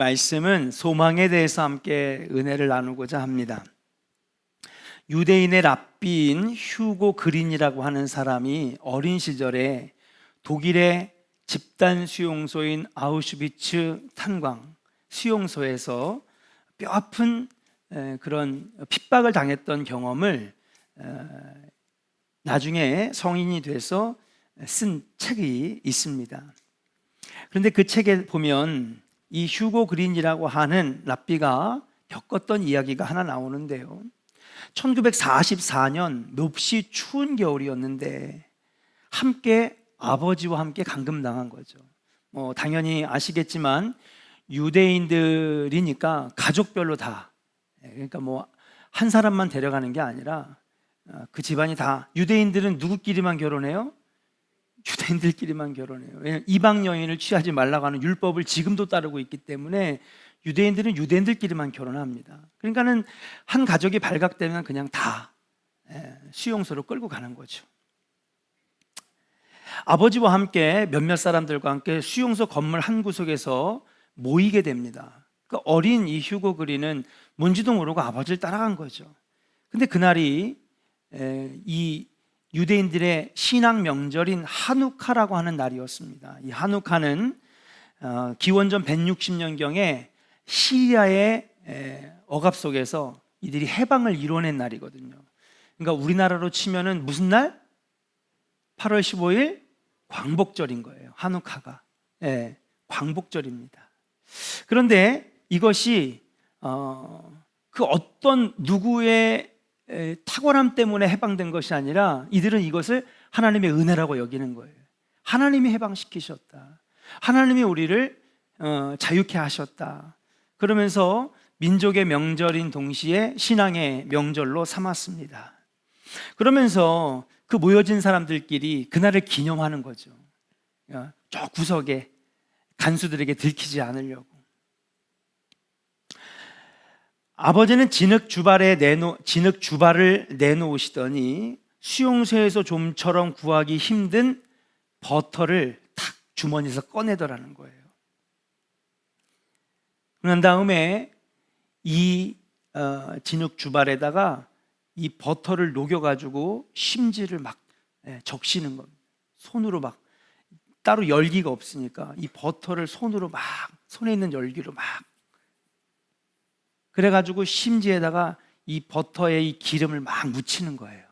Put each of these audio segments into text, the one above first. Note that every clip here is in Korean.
말씀은 소망에 대해서 함께 은혜를 나누고자 합니다. 유대인의 랍비인 휴고 그린이라고 하는 사람이 어린 시절에 독일의 집단 수용소인 아우슈비츠 탄광 수용소에서 뼈아픈 그런 핍박을 당했던 경험을 나중에 성인이 돼서 쓴 책이 있습니다. 그런데 그 책에 보면 이 휴고 그린이라고 하는 랍비가 겪었던 이야기가 하나 나오는데요. 1944년 몹시 추운 겨울이었는데 아버지와 함께 감금당한 거죠. 당연히 아시겠지만 유대인들이니까 가족별로 다, 그러니까 한 사람만 데려가는 게 아니라 그 집안이 다, 유대인들은 누구끼리만 결혼해요? 유대인들끼리만 결혼해요. 왜냐하면 이방 여인을 취하지 말라고 하는 율법을 지금도 따르고 있기 때문에 유대인들은 유대인들끼리만 결혼합니다. 그러니까는 한 가족이 발각되면 그냥 다 수용소로 끌고 가는 거죠. 아버지와 함께 몇몇 사람들과 함께 수용소 건물 한 구석에서 모이게 됩니다. 그 어린 이 휴고 그린은 뭔지도 모르고 아버지를 따라간 거죠. 근데 그날이 이 유대인들의 신앙 명절인 하누카라고 하는 날이었습니다. 이 하누카는 기원전 160년경에 시리아의 억압 속에서 이들이 해방을 이뤄낸 날이거든요. 그러니까 우리나라로 치면은 무슨 날? 8월 15일 광복절인 거예요. 하누카가. 광복절입니다. 그런데 이것이 그 어떤 누구의 탁월함 때문에 해방된 것이 아니라 이들은 이것을 하나님의 은혜라고 여기는 거예요. 하나님이 해방시키셨다. 하나님이 우리를 자유케 하셨다. 그러면서 민족의 명절인 동시에 신앙의 명절로 삼았습니다. 그러면서 그 모여진 사람들끼리 그날을 기념하는 거죠. 저 구석에 간수들에게 들키지 않으려고. 아버지는 진흙 주발을 내놓으시더니 수용소에서 좀처럼 구하기 힘든 버터를 탁 주머니에서 꺼내더라는 거예요. 그런 다음에 이 진흙 주발에다가 이 버터를 녹여가지고 심지를 막 적시는 겁니다. 손으로 막, 따로 열기가 없으니까 이 버터를 손으로 막, 손에 있는 열기로 막, 그래가지고 심지에다가 이 버터에 이 기름을 막 묻히는 거예요.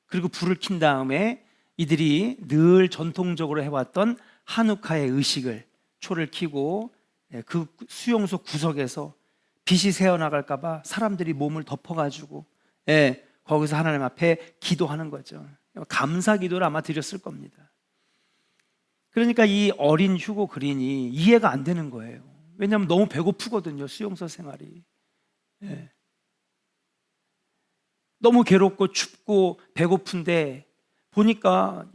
그리고 불을 킨 다음에 이들이 늘 전통적으로 해왔던 하누카의 의식을, 초를 켜고 그 수용소 구석에서 빛이 새어나갈까봐 사람들이 몸을 덮어가지고 거기서 하나님 앞에 기도하는 거죠. 감사 기도를 아마 드렸을 겁니다. 그러니까 이 어린 휴고 그린이 이해가 안 되는 거예요. 왜냐하면 너무 배고프거든요, 수용소 생활이. 너무 괴롭고 춥고 배고픈데 보니까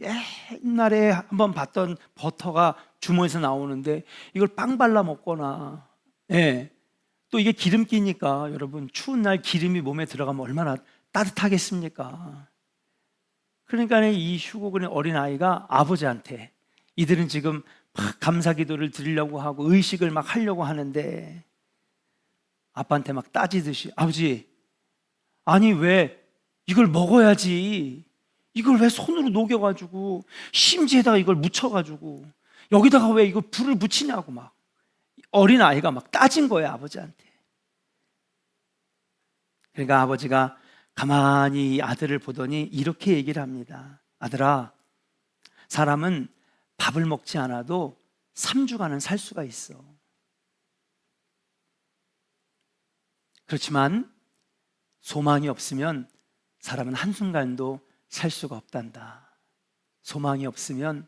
옛날에 한번 봤던 버터가 주머니에서 나오는데 이걸 빵 발라 먹거나 또 이게 기름기니까 여러분 추운 날 기름이 몸에 들어가면 얼마나 따뜻하겠습니까? 그러니까 이 휴고 그린 어린아이가 아버지한테, 이들은 지금 막 감사 기도를 드리려고 하고 의식을 막 하려고 하는데 아빠한테 막 따지듯이, 아버지, 아니 왜 이걸 먹어야지, 이걸 왜 손으로 녹여가지고 심지에다가 이걸 묻혀가지고 여기다가 왜 이거 불을 붙이냐고 막 어린아이가 막 따진 거예요, 아버지한테. 그러니까 아버지가 가만히 아들을 보더니 이렇게 얘기를 합니다. 아들아, 사람은 밥을 먹지 않아도 3주간은 살 수가 있어. 그렇지만 소망이 없으면 사람은 한순간도 살 수가 없단다. 소망이 없으면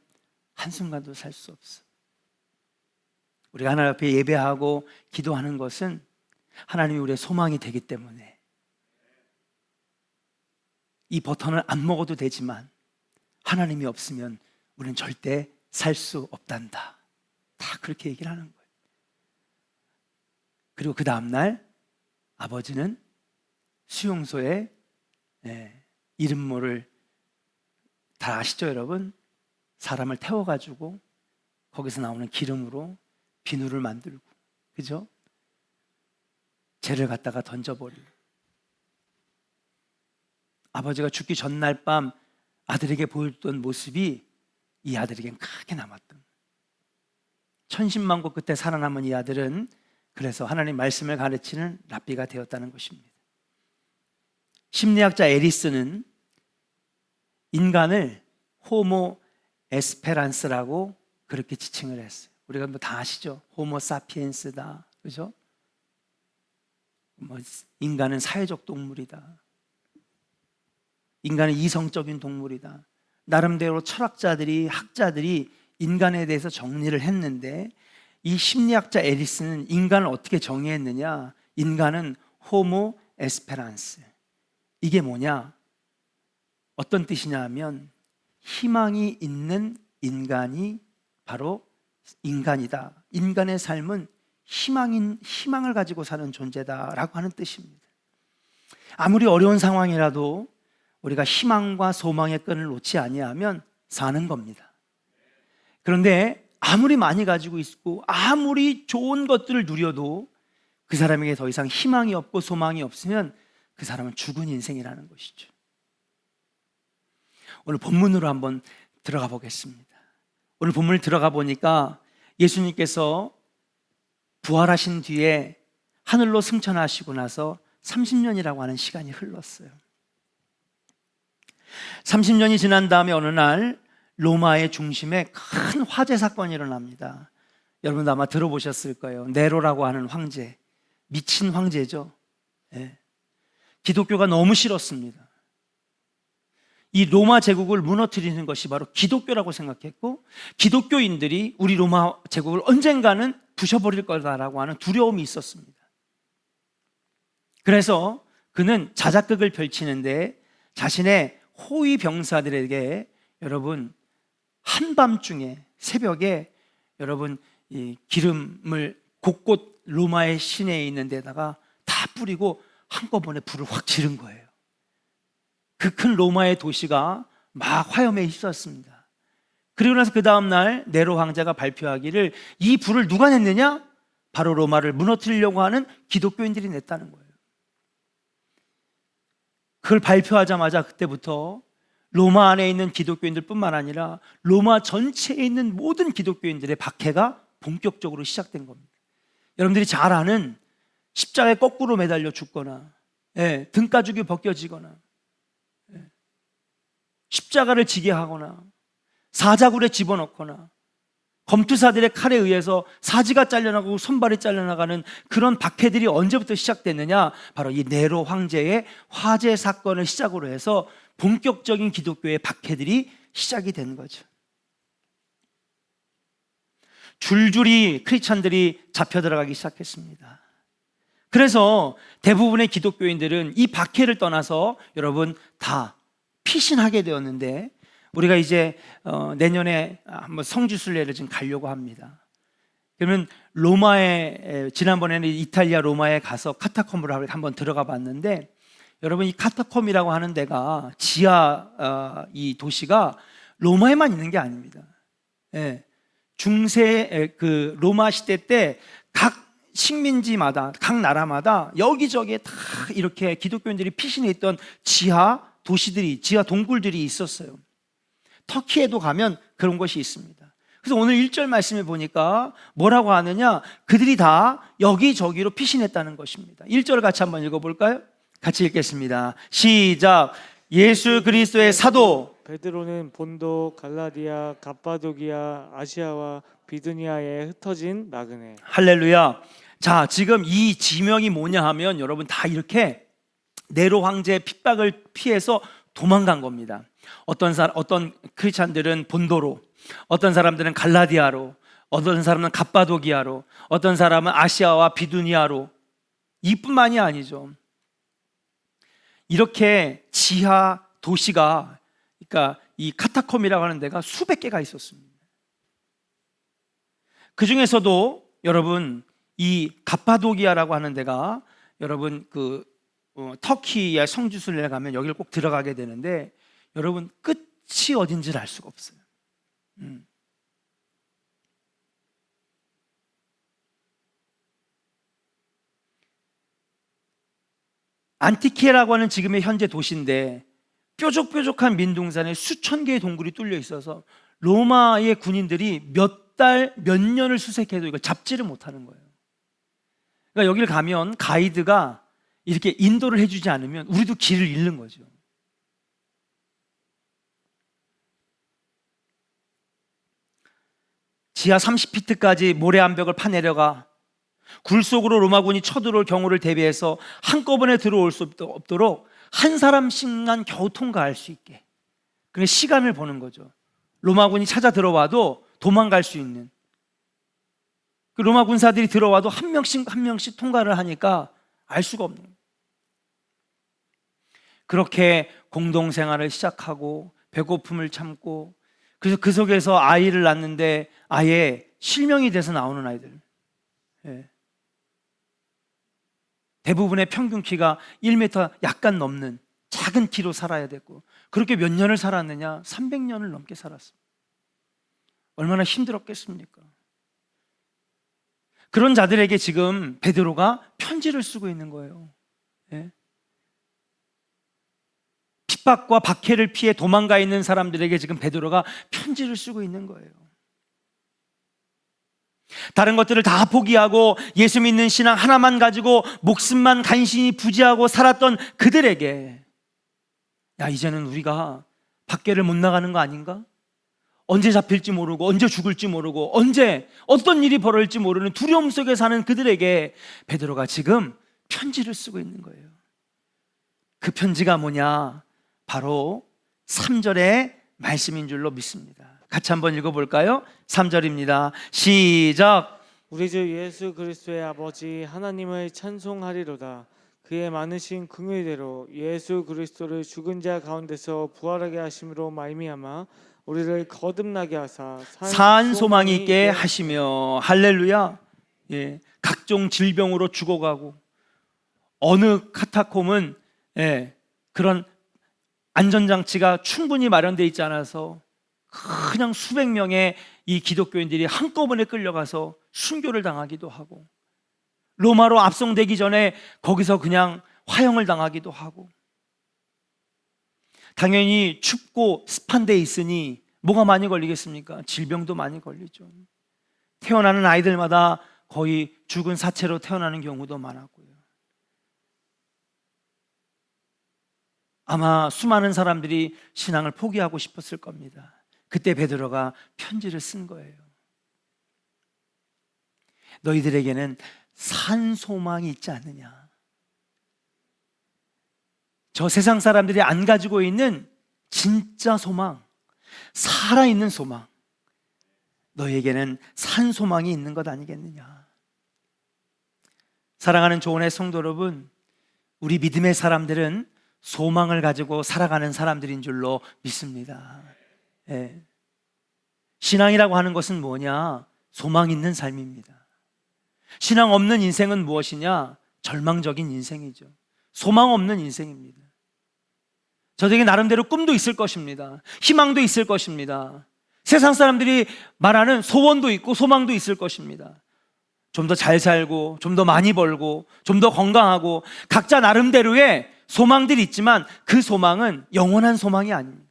한순간도 살 수 없어. 우리가 하나님 앞에 예배하고 기도하는 것은 하나님이 우리의 소망이 되기 때문에, 이 버터는 안 먹어도 되지만 하나님이 없으면 우리는 절대 살 수 없단다. 다 그렇게 얘기를 하는 거예요. 그리고 그 다음날 아버지는 수용소에 이름 모를, 다 아시죠 여러분? 사람을 태워가지고 거기서 나오는 기름으로 비누를 만들고, 그죠? 죄를 갖다가 던져버리고, 아버지가 죽기 전날 밤 아들에게 보였던 모습이 이 아들에겐 크게 남았던, 천신만고 끝에 살아남은 이 아들은 그래서 하나님 말씀을 가르치는 랍비가 되었다는 것입니다. 심리학자 에리스는 인간을 호모 에스페란스라고 그렇게 지칭을 했어요. 우리가 뭐 다 아시죠? 호모 사피엔스다, 그죠? 뭐 인간은 사회적 동물이다, 인간은 이성적인 동물이다. 나름대로 철학자들이, 학자들이 인간에 대해서 정리를 했는데, 이 심리학자 에리스는 인간을 어떻게 정의했느냐? 인간은 호모 에스페란스. 이게 뭐냐? 어떤 뜻이냐 하면 희망이 있는 인간이 바로 인간이다. 인간의 삶은 희망을 가지고 사는 존재다라고 하는 뜻입니다. 아무리 어려운 상황이라도 우리가 희망과 소망의 끈을 놓지 아니하면 사는 겁니다. 그런데 아무리 많이 가지고 있고 아무리 좋은 것들을 누려도 그 사람에게 더 이상 희망이 없고 소망이 없으면 그 사람은 죽은 인생이라는 것이죠. 오늘 본문으로 한번 들어가 보겠습니다. 오늘 본문을 들어가 보니까 예수님께서 부활하신 뒤에 하늘로 승천하시고 나서 30년이라고 하는 시간이 흘렀어요. 30년이 지난 다음에 어느 날 로마의 중심에 큰 화재 사건이 일어납니다. 여러분도 아마 들어보셨을 거예요. 네로라고 하는 황제, 미친 황제죠. 네. 기독교가 너무 싫었습니다. 이 로마 제국을 무너뜨리는 것이 바로 기독교라고 생각했고, 기독교인들이 우리 로마 제국을 언젠가는 부셔버릴 거다라고 하는 두려움이 있었습니다. 그래서 그는 자작극을 펼치는데 자신의 호위 병사들에게, 여러분, 한밤중에 새벽에 여러분 이 기름을 곳곳 로마의 시내에 있는 데다가 다 뿌리고 한꺼번에 불을 확 지른 거예요. 그 큰 로마의 도시가 막 화염에 휩싸였습니다. 그리고 나서 그 다음날 네로 황제가 발표하기를, 이 불을 누가 냈느냐? 바로 로마를 무너뜨리려고 하는 기독교인들이 냈다는 거예요. 그걸 발표하자마자 그때부터 로마 안에 있는 기독교인들 뿐만 아니라 로마 전체에 있는 모든 기독교인들의 박해가 본격적으로 시작된 겁니다. 여러분들이 잘 아는 십자가에 거꾸로 매달려 죽거나, 등가죽이 벗겨지거나, 십자가를 지게 하거나, 사자굴에 집어넣거나, 검투사들의 칼에 의해서 사지가 잘려나가고 손발이 잘려나가는 그런 박해들이 언제부터 시작됐느냐? 바로 이 네로 황제의 화재 사건을 시작으로 해서 본격적인 기독교의 박해들이 시작이 된 거죠. 줄줄이 크리스찬들이 잡혀 들어가기 시작했습니다. 그래서 대부분의 기독교인들은 이 박해를 떠나서 여러분 다 피신하게 되었는데, 우리가 이제 내년에 한번 성지순례를 지금 가려고 합니다. 그러면 로마에, 지난번에는 이탈리아 로마에 가서 카타콤으로 한번 들어가 봤는데, 여러분 이 카타콤이라고 하는 데가 지하 이 도시가 로마에만 있는 게 아닙니다. 중세 그 로마 시대 때 각 식민지마다, 각 나라마다 여기저기에 다 이렇게 기독교인들이 피신해 있던 지하 도시들이, 지하 동굴들이 있었어요. 터키에도 가면 그런 것이 있습니다. 그래서 오늘 1절 말씀에 보니까 뭐라고 하느냐? 그들이 다 여기저기로 피신했다는 것입니다. 1절 같이 한번 읽어볼까요? 같이 읽겠습니다. 시작. 예수 그리스도의 사도 베드로는 본도, 갈라디아, 갑바도기아, 아시아와 비두니아에 흩어진 나그네. 할렐루야. 자, 지금 이 지명이 뭐냐 하면 여러분 다 이렇게 네로 황제의 핍박을 피해서 도망간 겁니다. 어떤 크리스찬들은 본도로, 어떤 사람들은 갈라디아로, 어떤 사람은 갑바도기아로, 어떤 사람은 아시아와 비두니아로. 이뿐만이 아니죠. 이렇게 지하 도시가, 그러니까 이 카타콤이라고 하는 데가 수백 개가 있었습니다. 그 중에서도 여러분 이 갑바도기아라고 하는 데가, 여러분 그 터키의 성지순례에 가면 여기를 꼭 들어가게 되는데, 여러분 끝이 어딘지를 알 수가 없어요. 안티키에라고 하는 지금의 현재 도시인데 뾰족뾰족한 민둥산에 수천 개의 동굴이 뚫려 있어서 로마의 군인들이 몇 달, 몇 년을 수색해도 이걸 잡지를 못하는 거예요. 그러니까 여기를 가면 가이드가 이렇게 인도를 해주지 않으면 우리도 길을 잃는 거죠. 지하 30피트까지 모래 암벽을 파내려가 굴 속으로 로마군이 쳐들어올 경우를 대비해서 한꺼번에 들어올 수 없도록 한 사람씩만 겨우 통과할 수 있게, 그래 시간을 보는 거죠. 로마군이 찾아 들어와도 도망갈 수 있는, 그 로마 군사들이 들어와도 한 명씩 한 명씩 통과를 하니까 알 수가 없는 거예요. 그렇게 공동생활을 시작하고 배고픔을 참고, 그래서 그 속에서 아이를 낳는데 아예 실명이 돼서 나오는 아이들, 예. 대부분의 평균 키가 1m 약간 넘는 작은 키로 살아야 됐고, 그렇게 몇 년을 살았느냐? 300년을 넘게 살았습니다. 얼마나 힘들었겠습니까? 그런 자들에게 지금 베드로가 편지를 쓰고 있는 거예요. 예? 핍박과 박해를 피해 도망가 있는 사람들에게 지금 베드로가 편지를 쓰고 있는 거예요. 다른 것들을 다 포기하고 예수 믿는 신앙 하나만 가지고 목숨만 간신히 부지하고 살았던 그들에게, 야, 이제는 우리가 밖에를 못 나가는 거 아닌가? 언제 잡힐지 모르고 언제 죽을지 모르고 언제 어떤 일이 벌어질지 모르는 두려움 속에 사는 그들에게 베드로가 지금 편지를 쓰고 있는 거예요. 그 편지가 뭐냐? 바로 3절의 말씀인 줄로 믿습니다. 같이 한번 읽어볼까요? 3절입니다. 시작. 우리 주 예수 그리스도의 아버지 하나님을 찬송하리로다. 그의 많으신 긍휼대로 예수 그리스도를 죽은 자 가운데서 부활하게 하심으로 말미암아 우리를 거듭나게 하사 산 소망이 있게 하시며, 할렐루야. 예, 각종 질병으로 죽어가고 어느 카타콤은 그런 안전장치가 충분히 마련되어 있지 않아서 그냥 수백 명의 이 기독교인들이 한꺼번에 끌려가서 순교를 당하기도 하고, 로마로 압송되기 전에 거기서 그냥 화형을 당하기도 하고, 당연히 춥고 습한 데 있으니 뭐가 많이 걸리겠습니까? 질병도 많이 걸리죠. 태어나는 아이들마다 거의 죽은 사체로 태어나는 경우도 많았고요. 아마 수많은 사람들이 신앙을 포기하고 싶었을 겁니다. 그때 베드로가 편지를 쓴 거예요. 너희들에게는 산 소망이 있지 않느냐? 저 세상 사람들이 안 가지고 있는 진짜 소망, 살아있는 소망, 너희에게는 산 소망이 있는 것 아니겠느냐? 사랑하는 조은의 성도 여러분, 우리 믿음의 사람들은 소망을 가지고 살아가는 사람들인 줄로 믿습니다. 예. 신앙이라고 하는 것은 뭐냐? 소망 있는 삶입니다. 신앙 없는 인생은 무엇이냐? 절망적인 인생이죠. 소망 없는 인생입니다. 저에게 나름대로 꿈도 있을 것입니다. 희망도 있을 것입니다. 세상 사람들이 말하는 소원도 있고 소망도 있을 것입니다. 좀 더 잘 살고, 좀 더 많이 벌고, 좀 더 건강하고, 각자 나름대로의 소망들이 있지만 그 소망은 영원한 소망이 아닙니다.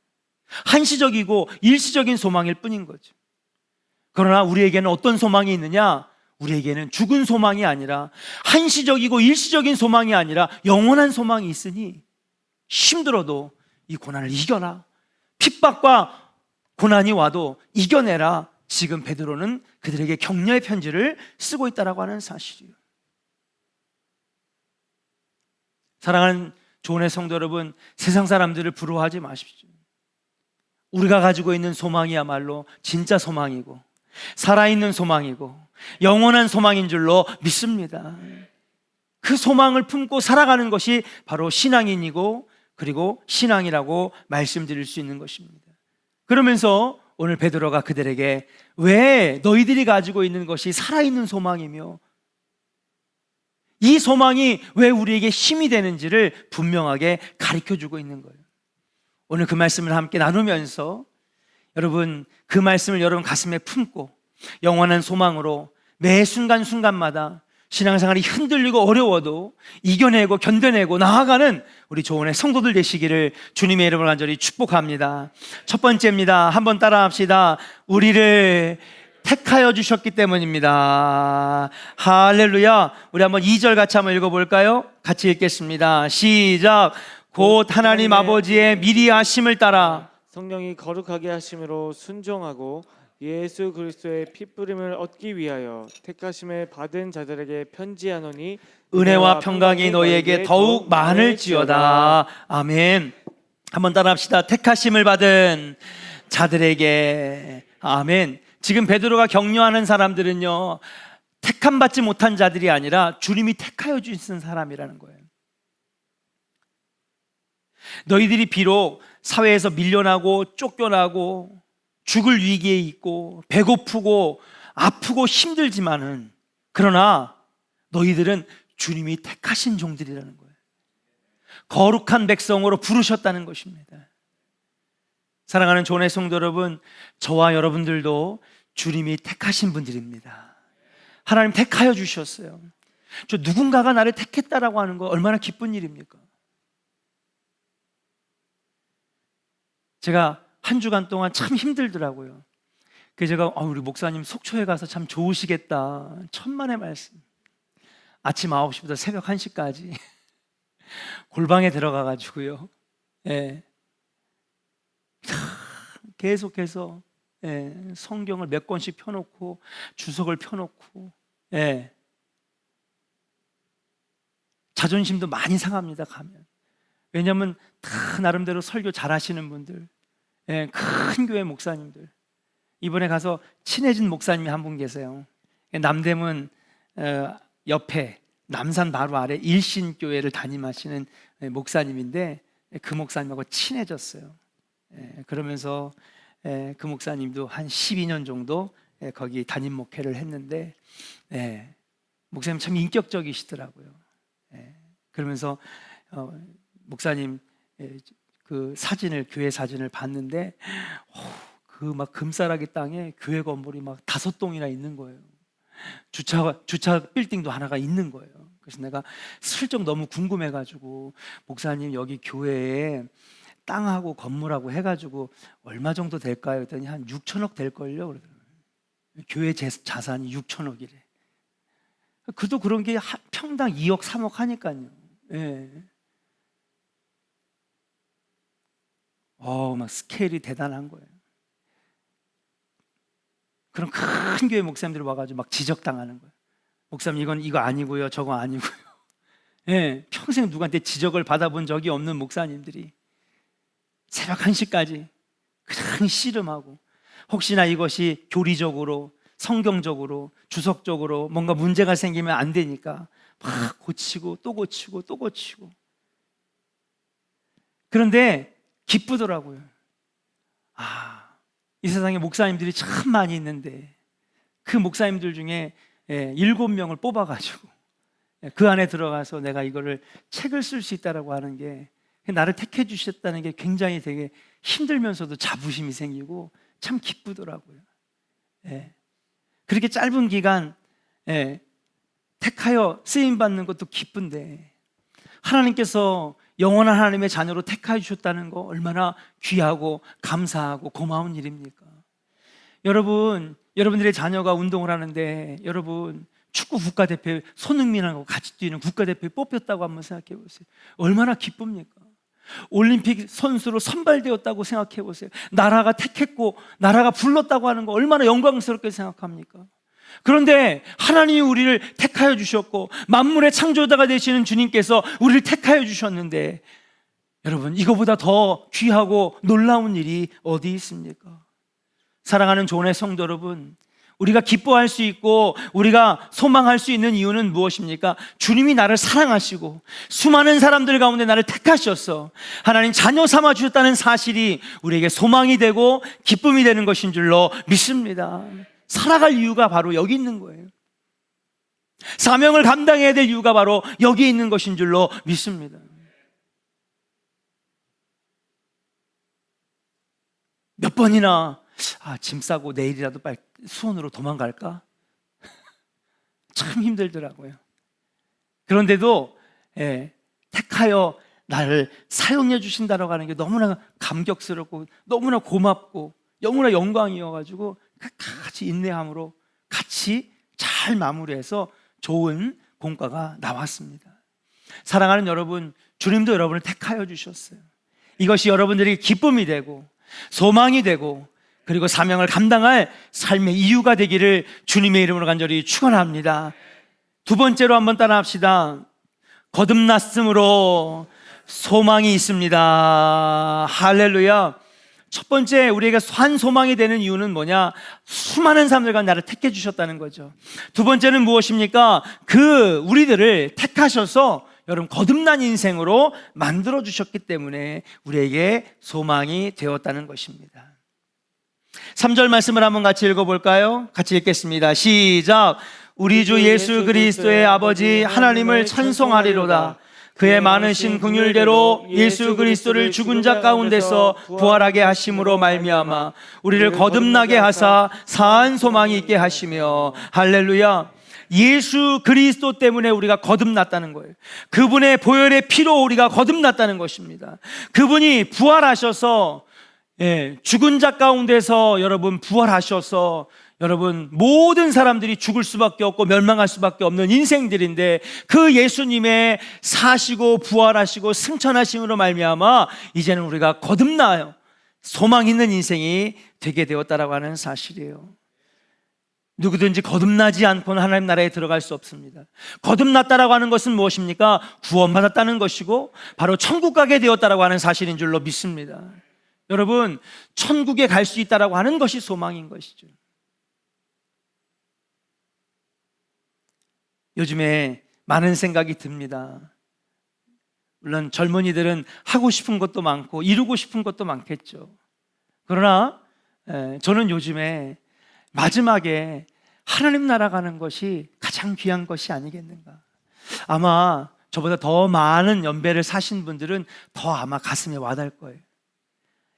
한시적이고 일시적인 소망일 뿐인 거죠. 그러나 우리에게는 어떤 소망이 있느냐? 우리에게는 죽은 소망이 아니라, 한시적이고 일시적인 소망이 아니라 영원한 소망이 있으니 힘들어도 이 고난을 이겨라. 핍박과 고난이 와도 이겨내라. 지금 베드로는 그들에게 격려의 편지를 쓰고 있다라고 하는 사실이에요. 사랑하는 조은의 성도 여러분, 세상 사람들을 부러워하지 마십시오. 우리가 가지고 있는 소망이야말로 진짜 소망이고 살아있는 소망이고 영원한 소망인 줄로 믿습니다. 그 소망을 품고 살아가는 것이 바로 신앙인이고, 그리고 신앙이라고 말씀드릴 수 있는 것입니다. 그러면서 오늘 베드로가 그들에게 왜 너희들이 가지고 있는 것이 살아있는 소망이며 이 소망이 왜 우리에게 힘이 되는지를 분명하게 가르쳐주고 있는 거예요. 오늘 그 말씀을 함께 나누면서 여러분, 그 말씀을 여러분 가슴에 품고 영원한 소망으로 매 순간순간마다 신앙생활이 흔들리고 어려워도 이겨내고 견뎌내고 나아가는 우리 조은의 성도들 되시기를 주님의 이름으로 간절히 축복합니다. 첫 번째입니다. 한번 따라합시다. 우리를 택하여 주셨기 때문입니다. 할렐루야. 우리 한번 2절 같이 한번 읽어볼까요? 같이 읽겠습니다. 시작. 곧 하나님 아버지의 미리 하심을 따라 성령이 거룩하게 하심으로 순종하고 예수 그리스도의 핏부림을 얻기 위하여 택하심을 받은 자들에게 편지하노니 은혜와 평강이 너희에게 더욱 많을지어다. 아멘. 한번 따라합시다. 택하심을 받은 자들에게. 아멘. 지금 베드로가 격려하는 사람들은요, 택함 받지 못한 자들이 아니라 주님이 택하여 주신 사람이라는 거예요. 너희들이 비록 사회에서 밀려나고 쫓겨나고 죽을 위기에 있고 배고프고 아프고 힘들지만은, 그러나 너희들은 주님이 택하신 종들이라는 거예요. 거룩한 백성으로 부르셨다는 것입니다. 사랑하는 조은의 성도 여러분, 저와 여러분들도 주님이 택하신 분들입니다. 하나님 택하여 주셨어요. 저 누군가가 나를 택했다라고 하는 거 얼마나 기쁜 일입니까? 제가 한 주간 동안 참 힘들더라고요. 그래서 제가 우리 목사님 속초에 가서 참 좋으시겠다. 천만의 말씀. 아침 9시부터 새벽 1시까지 골방에 들어가 가지고요. 예. 계속해서 성경을 몇 권씩 펴놓고 주석을 펴놓고, 자존심도 많이 상합니다. 가면. 왜냐하면 다 나름대로 설교 잘하시는 분들, 큰 교회 목사님들. 이번에 가서 친해진 목사님이 한 분 계세요. 남대문 옆에 남산 바로 아래 일신교회를 담임하시는 목사님인데, 그 목사님하고 친해졌어요. 그러면서 그 목사님도 한 12년 정도 거기 담임 목회를 했는데, 목사님 참 인격적이시더라고요. 그러면서 목사님 그 사진을, 교회 사진을 봤는데, 그 막 금싸라기 땅에 교회 건물이 막 5동이나 있는 거예요. 주차 빌딩도 하나가 있는 거예요. 그래서 내가 슬쩍 너무 궁금해가지고, 목사님 여기 교회에 땅하고 건물하고 해가지고 얼마 정도 될까요? 그랬더니 한 6천억 될걸요. 그러더라고요. 교회 자산이 6천억이래. 그도 그런 게 평당 2억 3억 하니까요. 막 스케일이 대단한 거예요. 그런 큰 교회 목사님들이 와가지고 막 지적당하는 거예요. 목사님 이거 아니고요, 저거 아니고요. 평생 누구한테 지적을 받아본 적이 없는 목사님들이 새벽 1시까지 그냥 씨름하고, 혹시나 이것이 교리적으로, 성경적으로, 주석적으로 뭔가 문제가 생기면 안 되니까 막 고치고 또 고치고 또 고치고. 그런데 기쁘더라고요. 이 세상에 목사님들이 참 많이 있는데 그 목사님들 중에 7명을 뽑아가지고 그 안에 들어가서 내가 이거를 책을 쓸 수 있다라고 하는 게, 나를 택해 주셨다는 게 굉장히 되게 힘들면서도 자부심이 생기고 참 기쁘더라고요. 그렇게 짧은 기간 택하여 쓰임받는 것도 기쁜데, 하나님께서 영원한 하나님의 자녀로 택하여 주셨다는 거 얼마나 귀하고 감사하고 고마운 일입니까? 여러분들의 자녀가 운동을 하는데, 여러분 축구 국가대표에 손흥민하고 같이 뛰는 국가대표에 뽑혔다고 한번 생각해 보세요. 얼마나 기쁩니까? 올림픽 선수로 선발되었다고 생각해 보세요. 나라가 택했고 나라가 불렀다고 하는 거 얼마나 영광스럽게 생각합니까? 그런데 하나님이 우리를 택하여 주셨고 만물의 창조자가 되시는 주님께서 우리를 택하여 주셨는데, 여러분 이거보다 더 귀하고 놀라운 일이 어디 있습니까? 사랑하는 조은의 성도 여러분, 우리가 기뻐할 수 있고 우리가 소망할 수 있는 이유는 무엇입니까? 주님이 나를 사랑하시고 수많은 사람들 가운데 나를 택하셔서 하나님 자녀 삼아 주셨다는 사실이 우리에게 소망이 되고 기쁨이 되는 것인 줄로 믿습니다. 살아갈 이유가 바로 여기 있는 거예요. 사명을 감당해야 될 이유가 바로 여기 있는 것인 줄로 믿습니다. 몇 번이나 짐 싸고 내일이라도 빨리 수원으로 도망갈까? 참 힘들더라고요. 그런데도 택하여 나를 사용해 주신다라고 하는 게 너무나 감격스럽고 너무나 고맙고 너무나 영광이어가지고 같이 인내함으로 같이 잘 마무리해서 좋은 공과가 나왔습니다. 사랑하는 여러분, 주님도 여러분을 택하여 주셨어요. 이것이 여러분들이 기쁨이 되고 소망이 되고 그리고 사명을 감당할 삶의 이유가 되기를 주님의 이름으로 간절히 축원합니다. 두 번째로 한번 따라합시다. 거듭났으므로 소망이 있습니다. 할렐루야. 첫 번째, 우리에게 한 소망이 되는 이유는 뭐냐? 수많은 사람들과 나를 택해 주셨다는 거죠. 두 번째는 무엇입니까? 우리들을 택하셔서 여러분 거듭난 인생으로 만들어 주셨기 때문에 우리에게 소망이 되었다는 것입니다. 3절 말씀을 한번 같이 읽어볼까요? 같이 읽겠습니다. 시작. 우리 주 예수 그리스도의 아버지 하나님을 찬송하리로다. 그의 많으신 긍휼대로 예수 그리스도를 죽은 자 가운데서 부활하게 하심으로 말미암아 우리를 거듭나게 하사 사한 소망이 있게 하시며, 할렐루야. 예수 그리스도 때문에 우리가 거듭났다는 거예요. 그분의 보혈의 피로 우리가 거듭났다는 것입니다. 그분이 부활하셔서 죽은 자 가운데서 여러분 부활하셔서 여러분 모든 사람들이 죽을 수밖에 없고 멸망할 수밖에 없는 인생들인데 그 예수님의 사시고 부활하시고 승천하심으로 말미암아 이제는 우리가 거듭나요. 소망 있는 인생이 되게 되었다라고 하는 사실이에요. 누구든지 거듭나지 않고는 하나님 나라에 들어갈 수 없습니다. 거듭났다라고 하는 것은 무엇입니까? 구원받았다는 것이고 바로 천국 가게 되었다라고 하는 사실인 줄로 믿습니다. 여러분, 천국에 갈 수 있다라고 하는 것이 소망인 것이죠. 요즘에 많은 생각이 듭니다. 물론 젊은이들은 하고 싶은 것도 많고 이루고 싶은 것도 많겠죠. 그러나 저는 요즘에 마지막에 하나님 나라 가는 것이 가장 귀한 것이 아니겠는가. 아마 저보다 더 많은 연배를 사신 분들은 더 아마 가슴에 와닿을 거예요.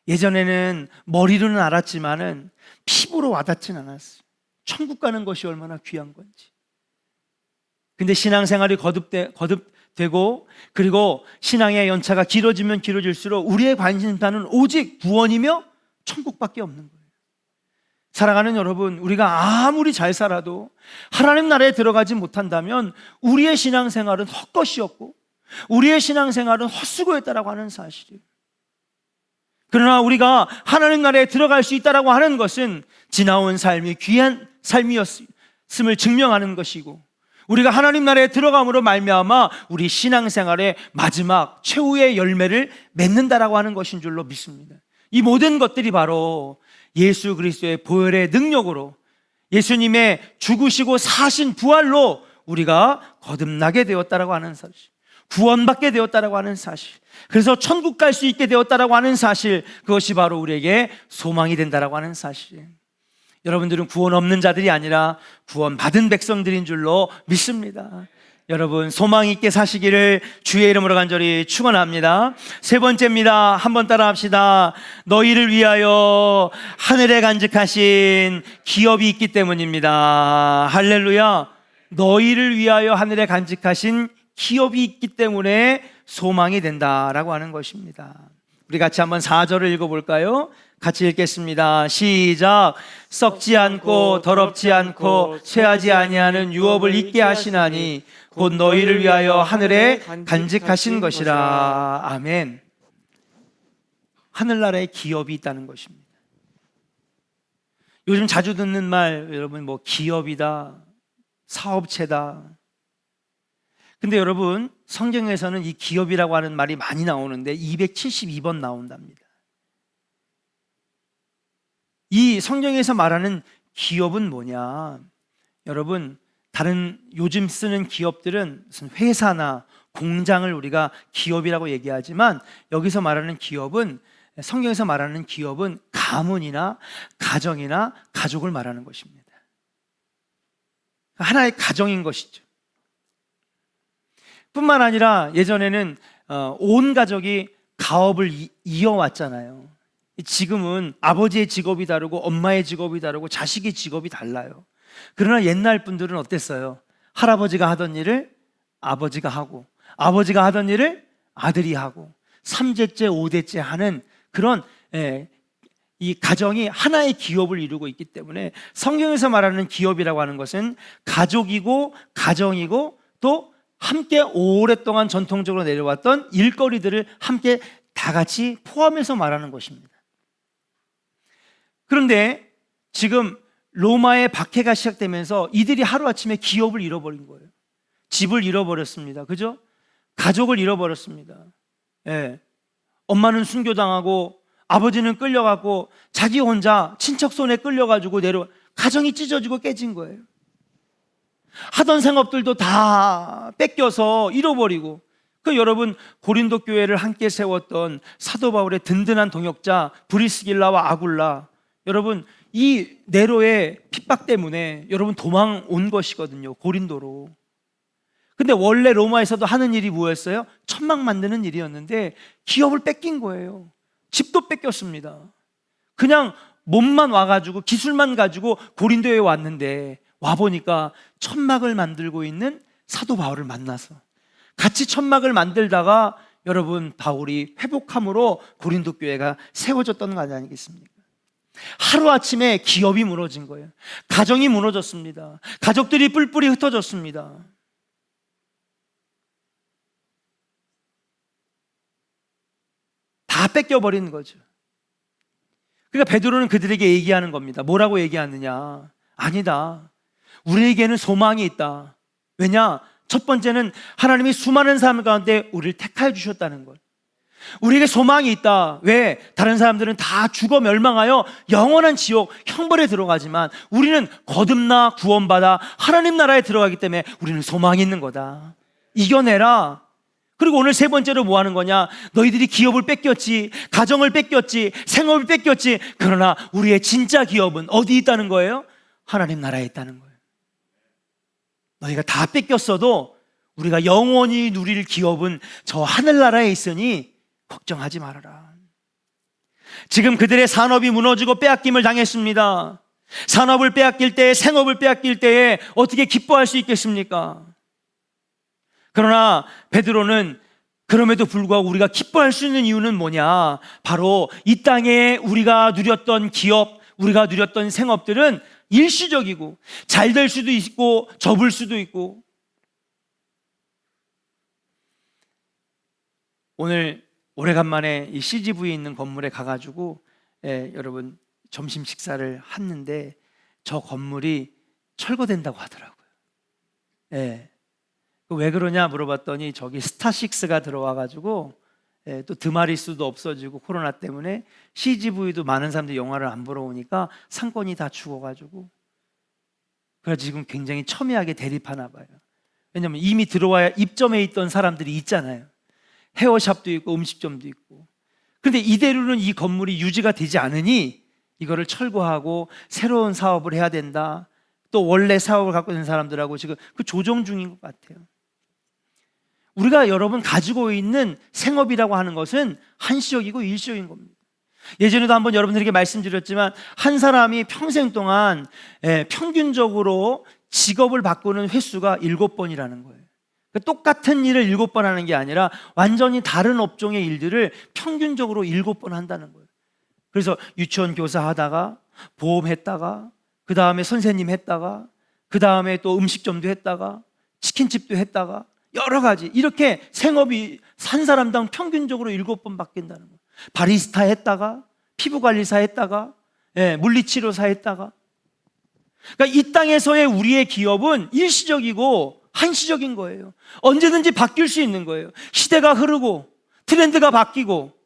예전에는 머리로는 알았지만은 피부로 와닿진 않았어요. 천국 가는 것이 얼마나 귀한 건지. 근데 신앙생활이 거듭되고 그리고 신앙의 연차가 길어지면 길어질수록 우리의 관심사는 오직 구원이며 천국밖에 없는 거예요. 사랑하는 여러분, 우리가 아무리 잘 살아도 하나님 나라에 들어가지 못한다면 우리의 신앙생활은 헛것이었고 우리의 신앙생활은 헛수고였다라고 하는 사실이에요. 그러나 우리가 하나님 나라에 들어갈 수 있다라고 하는 것은 지나온 삶이 귀한 삶이었음을 증명하는 것이고 우리가 하나님 나라에 들어감으로 말미암아 우리 신앙생활의 마지막 최후의 열매를 맺는다라고 하는 것인 줄로 믿습니다. 이 모든 것들이 바로 예수 그리스도의 보혈의 능력으로 예수님의 죽으시고 사신 부활로 우리가 거듭나게 되었다라고 하는 사실, 구원받게 되었다라고 하는 사실, 그래서 천국 갈 수 있게 되었다라고 하는 사실, 그것이 바로 우리에게 소망이 된다라고 하는 사실이에요. 여러분들은 구원 없는 자들이 아니라 구원 받은 백성들인 줄로 믿습니다. 여러분 소망 있게 사시기를 주의 이름으로 간절히 축원합니다. 세 번째입니다. 한번 따라합시다. 너희를 위하여 하늘에 간직하신 기업이 있기 때문입니다. 할렐루야. 너희를 위하여 하늘에 간직하신 기업이 있기 때문에 소망이 된다라고 하는 것입니다. 우리 같이 한번 4절을 읽어볼까요? 같이 읽겠습니다. 시작. 썩지 않고 더럽지 않고 쇠하지 아니하는 유업을 있게 하시나니 곧 너희를 위하여 하늘에 간직하신 것이라. 아멘. 하늘나라에 기업이 있다는 것입니다. 요즘 자주 듣는 말, 여러분 뭐 기업이다, 사업체다. 근데 여러분 성경에서는 이 기업이라고 하는 말이 많이 나오는데 272번 나온답니다. 이 성경에서 말하는 기업은 뭐냐? 여러분 다른 요즘 쓰는 기업들은 무슨 회사나 공장을 우리가 기업이라고 얘기하지만 여기서 말하는 기업은, 성경에서 말하는 기업은 가문이나 가정이나 가족을 말하는 것입니다. 하나의 가정인 것이죠. 뿐만 아니라 예전에는 온 가족이 가업을 이어왔잖아요. 지금은 아버지의 직업이 다르고 엄마의 직업이 다르고 자식의 직업이 달라요. 그러나 옛날 분들은 어땠어요? 할아버지가 하던 일을 아버지가 하고, 아버지가 하던 일을 아들이 하고, 3대째 5대째 하는 그런 이 가정이 하나의 기업을 이루고 있기 때문에 성경에서 말하는 기업이라고 하는 것은 가족이고 가정이고 또 함께 오랫동안 전통적으로 내려왔던 일거리들을 함께 다 같이 포함해서 말하는 것입니다. 그런데 지금 로마의 박해가 시작되면서 이들이 하루아침에 기업을 잃어버린 거예요. 집을 잃어버렸습니다. 그죠? 가족을 잃어버렸습니다. 예. 엄마는 순교당하고 아버지는 끌려가고 자기 혼자 친척 손에 끌려가지고 가정이 찢어지고 깨진 거예요. 하던 생업들도 다 뺏겨서 잃어버리고, 여러분 고린도 교회를 함께 세웠던 사도 바울의 든든한 동역자 브리스길라와 아굴라, 여러분 이 네로의 핍박 때문에 여러분 도망 온 것이거든요, 고린도로. 근데 원래 로마에서도 하는 일이 뭐였어요? 천막 만드는 일이었는데 기업을 뺏긴 거예요. 집도 뺏겼습니다. 그냥 몸만 와가지고 기술만 가지고 고린도에 왔는데 와보니까 천막을 만들고 있는 사도 바울을 만나서 같이 천막을 만들다가 여러분 바울이 회복함으로 고린도 교회가 세워졌던 거 아니겠습니까? 하루아침에 기업이 무너진 거예요. 가정이 무너졌습니다. 가족들이 뿔뿔이 흩어졌습니다. 다 뺏겨버리는 거죠. 그러니까 베드로는 그들에게 얘기하는 겁니다. 뭐라고 얘기하느냐? 아니다. 우리에게는 소망이 있다. 왜냐? 첫 번째는 하나님이 수많은 사람 가운데 우리를 택하여 주셨다는 것. 우리에게 소망이 있다. 왜? 다른 사람들은 다 죽어 멸망하여 영원한 지옥, 형벌에 들어가지만 우리는 거듭나 구원받아 하나님 나라에 들어가기 때문에 우리는 소망이 있는 거다. 이겨내라. 그리고 오늘 세 번째로 뭐 하는 거냐? 너희들이 기업을 뺏겼지, 가정을 뺏겼지, 생업을 뺏겼지. 그러나 우리의 진짜 기업은 어디 있다는 거예요? 하나님 나라에 있다는 거예요. 너희가 다 뺏겼어도 우리가 영원히 누릴 기업은 저 하늘나라에 있으니 걱정하지 말아라. 지금 그들의 산업이 무너지고 빼앗김을 당했습니다. 산업을 빼앗길 때, 생업을 빼앗길 때에 어떻게 기뻐할 수 있겠습니까? 그러나 베드로는 그럼에도 불구하고 우리가 기뻐할 수 있는 이유는 뭐냐? 바로 이 땅에 우리가 누렸던 기업, 우리가 누렸던 생업들은 일시적이고 잘 될 수도 있고 접을 수도 있고. 오늘 오래간만에 이 CGV에 있는 건물에 가가지고 여러분 점심 식사를 했는데 저 건물이 철거된다고 하더라고요. 왜 그러냐 물어봤더니 저기 스타6가 들어와가지고 또 드마리수도 없어지고 코로나 때문에 CGV도 많은 사람들이 영화를 안 보러 오니까 상권이 다 죽어가지고 그래서 지금 굉장히 첨예하게 대립하나 봐요. 왜냐하면 이미 들어와야 입점해 있던 사람들이 있잖아요. 헤어샵도 있고 음식점도 있고. 그런데 이대로는 이 건물이 유지가 되지 않으니 이거를 철거하고 새로운 사업을 해야 된다. 또 원래 사업을 갖고 있는 사람들하고 지금 그 조정 중인 것 같아요. 우리가 여러분 가지고 있는 생업이라고 하는 것은 한시적이고 일시적인 겁니다. 예전에도 한번 여러분들에게 말씀드렸지만 한 사람이 평생 동안 평균적으로 직업을 바꾸는 횟수가 7번이라는 거예요. 똑같은 일을 7번 하는 게 아니라 완전히 다른 업종의 일들을 평균적으로 7번 한다는 거예요. 그래서 유치원 교사 하다가 보험 했다가 그 다음에 선생님 했다가 그 다음에 또 음식점도 했다가 치킨집도 했다가 여러 가지 이렇게 생업이 한 사람당 평균적으로 7번 바뀐다는 거예요. 바리스타 했다가 피부관리사 했다가 물리치료사 했다가. 그러니까 이 땅에서의 우리의 기업은 일시적이고 한시적인 거예요. 언제든지 바뀔 수 있는 거예요. 시대가 흐르고 트렌드가 바뀌고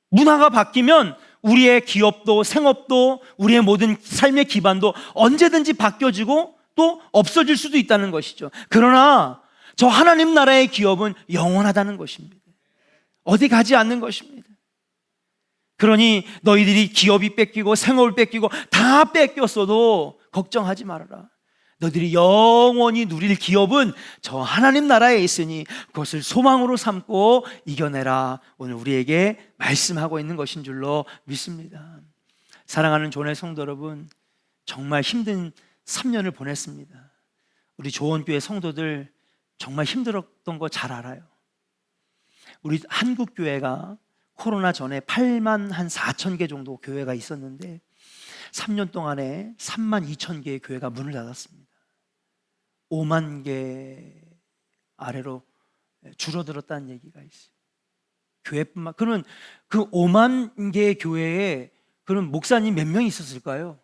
문화가 바뀌면 우리의 기업도 생업도 우리의 모든 삶의 기반도 언제든지 바뀌어지고 또 없어질 수도 있다는 것이죠. 그러나 저 하나님 나라의 기업은 영원하다는 것입니다. 어디 가지 않는 것입니다. 그러니 너희들이 기업이 뺏기고 생업을 뺏기고 다 뺏겼어도 걱정하지 말아라. 너희들이 영원히 누릴 기업은 저 하나님 나라에 있으니 그것을 소망으로 삼고 이겨내라. 오늘 우리에게 말씀하고 있는 것인 줄로 믿습니다. 사랑하는 존의 성도 여러분, 정말 힘든 3년을 보냈습니다. 우리 조원교회 성도들 정말 힘들었던 거 잘 알아요. 우리 한국교회가 코로나 전에 8만 한 4천 개 정도 교회가 있었는데 3년 동안에 3만 2천 개의 교회가 문을 닫았습니다. 5만 개 아래로 줄어들었다는 얘기가 있어요. 교회뿐만. 그러면 그 5만 개의 교회에 그럼 목사님 몇 명 있었을까요?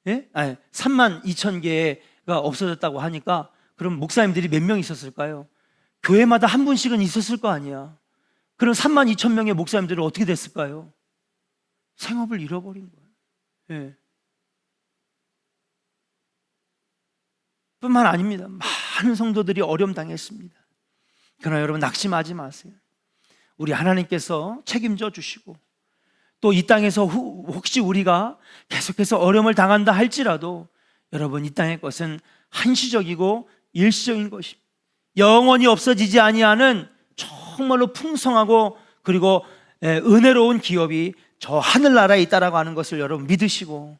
예? 아니, 3만 2천 개가 없어졌다고 하니까 그럼 목사님들이 몇 명 있었을까요? 교회마다 한 분씩은 있었을 거 아니야. 그럼 3만 2천 명의 목사님들은 어떻게 됐을까요? 생업을 잃어버린 거예요. 예. 뿐만 아닙니다. 많은 성도들이 어려움 당했습니다. 그러나 여러분 낙심하지 마세요. 우리 하나님께서 책임져 주시고 또 이 땅에서 혹시 우리가 계속해서 어려움을 당한다 할지라도 여러분 이 땅의 것은 한시적이고 일시적인 것입니다. 영원히 없어지지 아니하는 정말로 풍성하고 그리고 은혜로운 기업이 저 하늘나라에 있다라고 하는 것을 여러분 믿으시고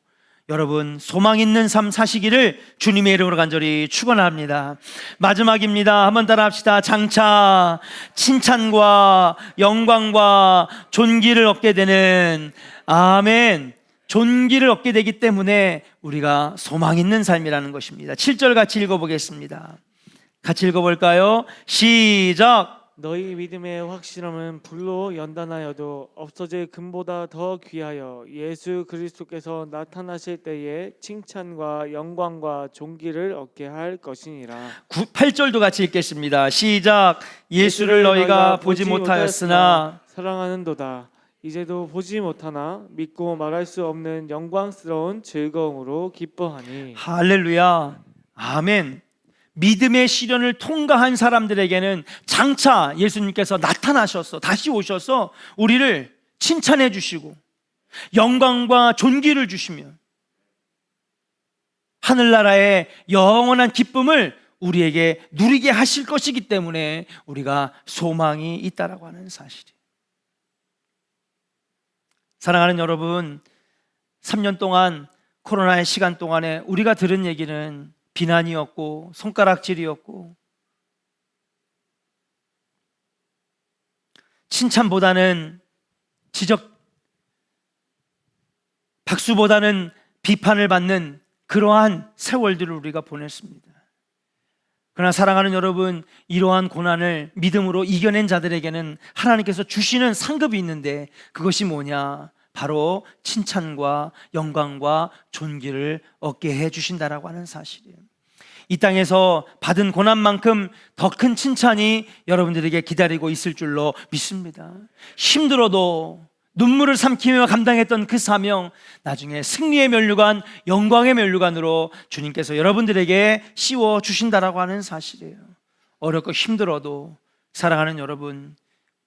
여러분 소망 있는 삶 사시기를 주님의 이름으로 간절히 축원합니다. 마지막입니다. 한번 따라 합시다. 장차 칭찬과 영광과 존귀를 얻게 되는 아멘. 존귀를 얻게 되기 때문에 우리가 소망 있는 삶이라는 것입니다. 7절 같이 읽어보겠습니다. 같이 읽어볼까요? 시작. 너희 믿음의 확실함은 불로 연단하여도 없어질 금보다 더 귀하여 예수 그리스도께서 나타나실 때에 칭찬과 영광과 존귀를 얻게 할 것이니라. 8절도 같이 읽겠습니다. 시작. 예수를 너희가 보지 못하였으나 사랑하는도다. 이제도 보지 못하나 믿고 말할 수 없는 영광스러운 즐거움으로 기뻐하니. 할렐루야. 아멘. 믿음의 시련을 통과한 사람들에게는 장차 예수님께서 나타나셔서 다시 오셔서 우리를 칭찬해 주시고 영광과 존귀를 주시며 하늘나라의 영원한 기쁨을 우리에게 누리게 하실 것이기 때문에 우리가 소망이 있다라고 하는 사실이에요. 사랑하는 여러분, 3년 동안 코로나의 시간 동안에 우리가 들은 얘기는 비난이었고 손가락질이었고 칭찬보다는 지적, 박수보다는 비판을 받는 그러한 세월들을 우리가 보냈습니다. 그러나 사랑하는 여러분, 이러한 고난을 믿음으로 이겨낸 자들에게는 하나님께서 주시는 상급이 있는데 그것이 뭐냐? 바로 칭찬과 영광과 존귀를 얻게 해주신다라고 하는 사실이에요. 이 땅에서 받은 고난만큼 더 큰 칭찬이 여러분들에게 기다리고 있을 줄로 믿습니다. 힘들어도 눈물을 삼키며 감당했던 그 사명, 나중에 승리의 면류관, 영광의 면류관으로 주님께서 여러분들에게 씌워 주신다라고 하는 사실이에요. 어렵고 힘들어도 사랑하는 여러분,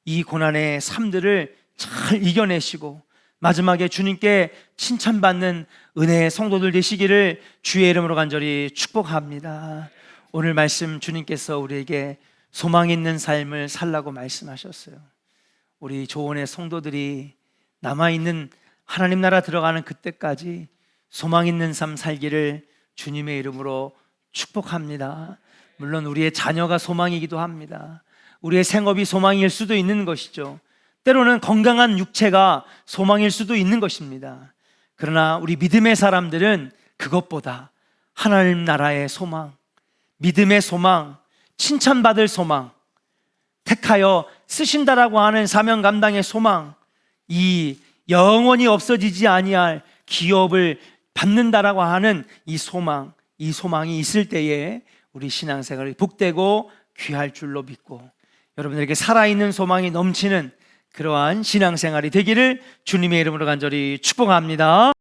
이 고난의 삶들을 잘 이겨내시고 마지막에 주님께 칭찬받는 은혜의 성도들 되시기를 주의 이름으로 간절히 축복합니다. 오늘 말씀 주님께서 우리에게 소망 있는 삶을 살라고 말씀하셨어요. 우리 조원의 성도들이 남아있는 하나님 나라 들어가는 그때까지 소망 있는 삶 살기를 주님의 이름으로 축복합니다. 물론 우리의 자녀가 소망이기도 합니다. 우리의 생업이 소망일 수도 있는 것이죠. 때로는 건강한 육체가 소망일 수도 있는 것입니다. 그러나 우리 믿음의 사람들은 그것보다 하나님 나라의 소망, 믿음의 소망, 칭찬받을 소망, 택하여 쓰신다라고 하는 사명 감당의 소망, 이 영원히 없어지지 아니할 기업을 받는다라고 하는 이 소망, 이 소망이 있을 때에 우리 신앙생활이 복되고 귀할 줄로 믿고 여러분들에게 살아있는 소망이 넘치는 그러한 신앙생활이 되기를 주님의 이름으로 간절히 축복합니다.